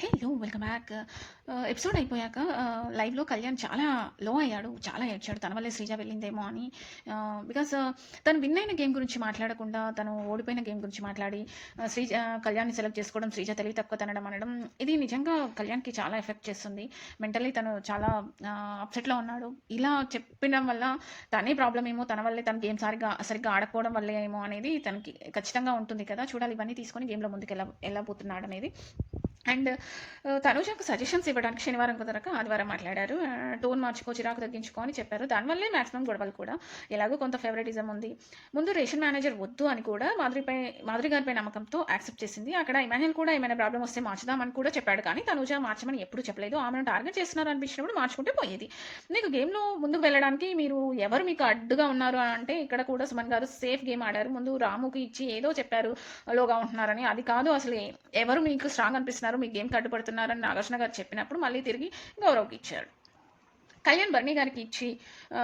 Hello welcome back. Episode అయిపోయాక లైవ్‌లో కళ్యాణ్ చాలా లో అయ్యాడు. చాలా ఏడ్చాడు. తన వల్లే శ్రీజ వెళ్ళిందేమో అని. బికాస్ తను విన్ అయిన గేమ్ గురించి మాట్లాడకుండా, తను ఓడిపోయిన గేమ్ గురించి మాట్లాడి కళ్యాణ్‌ని సెలెక్ట్ చేసుకోవడం, శ్రీజ తెలివి తక్కువతనం అనడం, ఇది నిజంగా కళ్యాణ్‌కి చాలా ఎఫెక్ట్ చేస్తుంది. మెంటల్లీ తను చాలా అప్సెట్‌లో ఉన్నాడు. ఇలా చెప్పడం వల్ల తనే ప్రాబ్లమ్ ఏమో, తన వల్లే తను గేమ్ సరిగ్గా ఆడకపోవడం వల్లే ఏమో అనేది తనకి ఖచ్చితంగా ఉంటుంది కదా! చూడాలి ఇవన్నీ తీసుకొని గేమ్‌లో ముందుకు ఎళ్ళబోతున్నాడనేది. అండ్ తనూజకు సజెషన్స్ ఇవ్వడానికి శనివారం కుదరక ఆదివారం మాట్లాడారు. టోన్ మార్చుకో, చిరాకు తగ్గించుకో అని చెప్పారు. దానివల్లే మాక్సిమం గొడవలు కూడా. ఎలాగో కొంత ఫేవరెటిజం ఉంది. ముందు రేషన్ మేనేజర్ వద్దు అని కూడా మాధురి గారిపై నమ్మకంతో యాక్సెప్ట్ చేసింది. అక్కడ ఇమాన్యుల్ కూడా ఏమైనా ప్రాబ్లమ్ వస్తే మార్చుదామని కూడా చెప్పాడు. కానీ తనూజ మార్చమని ఎప్పుడు చెప్పలేదు. ఆమెను టార్గెట్ చేస్తున్నారు అనిపించినప్పుడు మార్చుకుంటే పోయేది. నీకు గేమ్‌లో ముందుకు వెళ్ళడానికి ఎవరు మీకు అడ్డుగా ఉన్నారు అంటే ఇక్కడ కూడా సుమన్ గారు సేఫ్ గేమ్ ఆడారు. ముందు రాముకి ఇచ్చి ఏదో చెప్పారు లోగా ఉంటున్నారని. అది కాదు అసలు ఎవరు మీకు స్ట్రాంగ్ అనిపిస్తున్నారు, మీ గేమ్‌కి అడ్డుపడుతున్నారని నాగార్జున గారు చెప్పినప్పుడు మళ్ళీ తిరిగి గౌరవ్‌కి ఇచ్చాడు. కళ్యాణ్ బర్నీ గారికి ఇచ్చి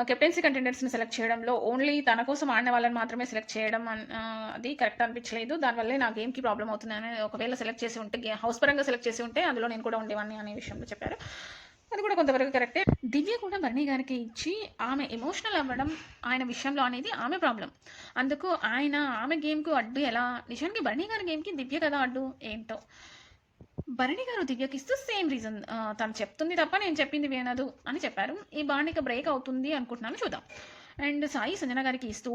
కెప్టెన్సీ కంటెండర్స్‌ని సెలెక్ట్ చేయడంలో ఓన్లీ తన కోసం ఆడిన వాళ్ళని మాత్రమే సెలెక్ట్ చేయడం అది కరెక్ట్ అనిపించలేదు. దానివల్లే నా గేమ్‌కి ప్రాబ్లమ్ అవుతుందని, ఒకవేళ సెలెక్ట్ చేసి ఉంటే హౌస్ పరంగా సెలెక్ట్ చేసి ఉంటే అందులో నేను కూడా ఉండేవాడిని అనే విషయంలో చెప్పారు. అది కూడా కొంతవరకు కరెక్టే. దివ్య కూడా బర్నీ గారికి ఇచ్చి ఆమె ఎమోషనల్ అవ్వడం ఆయన విషయంలో అనేది ఆమె ప్రాబ్లం. అందుకు ఆమె గేమ్‌కు అడ్డు ఎలా, నిజానికి బర్నీ గారి గేమ్‌కి దివ్య కదా అడ్డు ఏంటో. భరణి గారు దివ్యకిస్తూ సేమ్ రీజన్, తను చెప్తుంది తప్ప నేను చెప్పింది వినదు అని చెప్పారు. ఈ బాండ్ ఇక బ్రేక్ అవుతుంది అనుకుంటున్నాను, చూద్దాం. అండ్ సాయి సంజన గారికి ఇస్తూ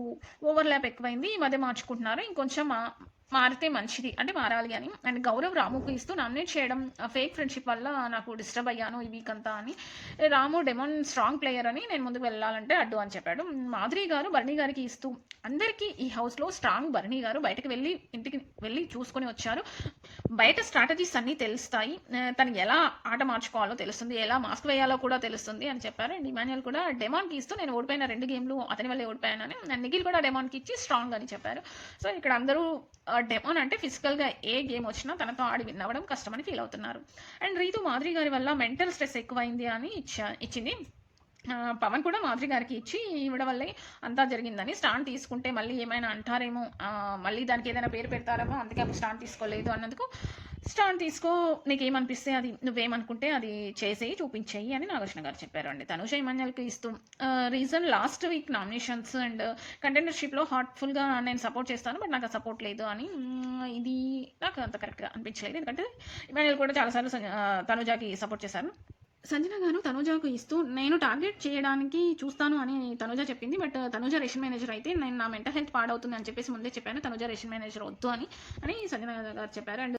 ఓవర్‌ల్యాప్ ఎక్కువైంది, ఈ మధ్య మార్చుకుంటున్నారు, ఇంకొంచెం మారితే మంచిది అంటే మారాలి అని. అండ్ గౌరవ్ రాముకు ఇస్తూ నామినేట్ చేయడం ఫేక్ ఫ్రెండ్షిప్ వల్ల నాకు డిస్టర్బ్ అయ్యాను ఈ వీక్ అంతా అని. రాము డెమోన్ స్ట్రాంగ్ ప్లేయర్ అని నేను ముందుకు వెళ్ళాలంటే అడ్డు అని చెప్పాడు. మాధురి గారు భరణి గారికి ఇస్తూ అందరికీ ఈ హౌస్లో స్ట్రాంగ్ భరణి గారు, బయటకు ఇంటికి వెళ్ళి చూసుకొని వచ్చారు. బయట స్ట్రాటజీస్ అన్నీ తెలుస్తాయి, తను ఎలా ఆట మార్చుకోవాలో తెలుస్తుంది, ఎలా మాస్క్ వేయాలో కూడా తెలుస్తుంది అని చెప్పారు. అండ్ ఇమాన్యుల్ కూడా డెమాన్కి ఇస్తూ నేను ఓడిపోయిన 2 గేమ్లు అతని వల్లే ఓడిపోయానని. అండ్ నిఖిల్ కూడా డెమాన్కి ఇచ్చి స్ట్రాంగ్ అని చెప్పారు. సో ఇక్కడ అందరూ డెమాన్ అంటే ఫిజికల్గా ఏ గేమ్ వచ్చినా తనతో ఆడి విన్ అవ్వడం కష్టమని ఫీల్ అవుతున్నారు. అండ్ రీతు మాధురి గారి వల్ల మెంటల్ స్ట్రెస్ ఎక్కువైంది అని ఇచ్చింది. పవన్ కూడా మాధురి గారికి ఇచ్చి ఇవ్వడం వల్లే అంతా జరిగిందని, స్టాండ్ తీసుకుంటే మళ్ళీ ఏమైనా అంటారేమో, మళ్ళీ దానికి ఏదైనా పేరు పెడతారేమో, అందుకే అప్పుడు స్టాండ్ తీసుకోలేదు అన్నందుకు స్టాండ్ తీసుకో, నీకేమనిపిస్తే అది, నువ్వేమనుకుంటే అది చేసేయి, చూపించేయి అని నాగార్జున గారు చెప్పారు. అండి తనుష ఇమాన్యుల్కి ఇస్తూ reason last week nominations and కంటెండర్షిప్లో హార్ట్ఫుల్గా నేను సపోర్ట్ చేస్తాను, బట్ నాకు సపోర్ట్ లేదు అని. ఇది నాకు అంత కరెక్ట్గా అనిపించలేదు, ఎందుకంటే ఇమాన్యుల్ కూడా చాలాసార్లు తనుజాకి సపోర్ట్ చేశారు. సంజన గారు తనుజాకు ఇస్తూ నేను టార్గెట్ చేయడానికి చూస్తాను అని తనుజ చెప్పింది. బట్ తనుజ రేషన్ మేనేజర్ అయితే నేను నా మెంటల్ హెల్త్ పాడవుతుంది అని చెప్పేసి ముందే చెప్పాను, తనుజ రేషన్ మేనేజర్ వద్దు అని సంజన గారు చెప్పారు. అండ్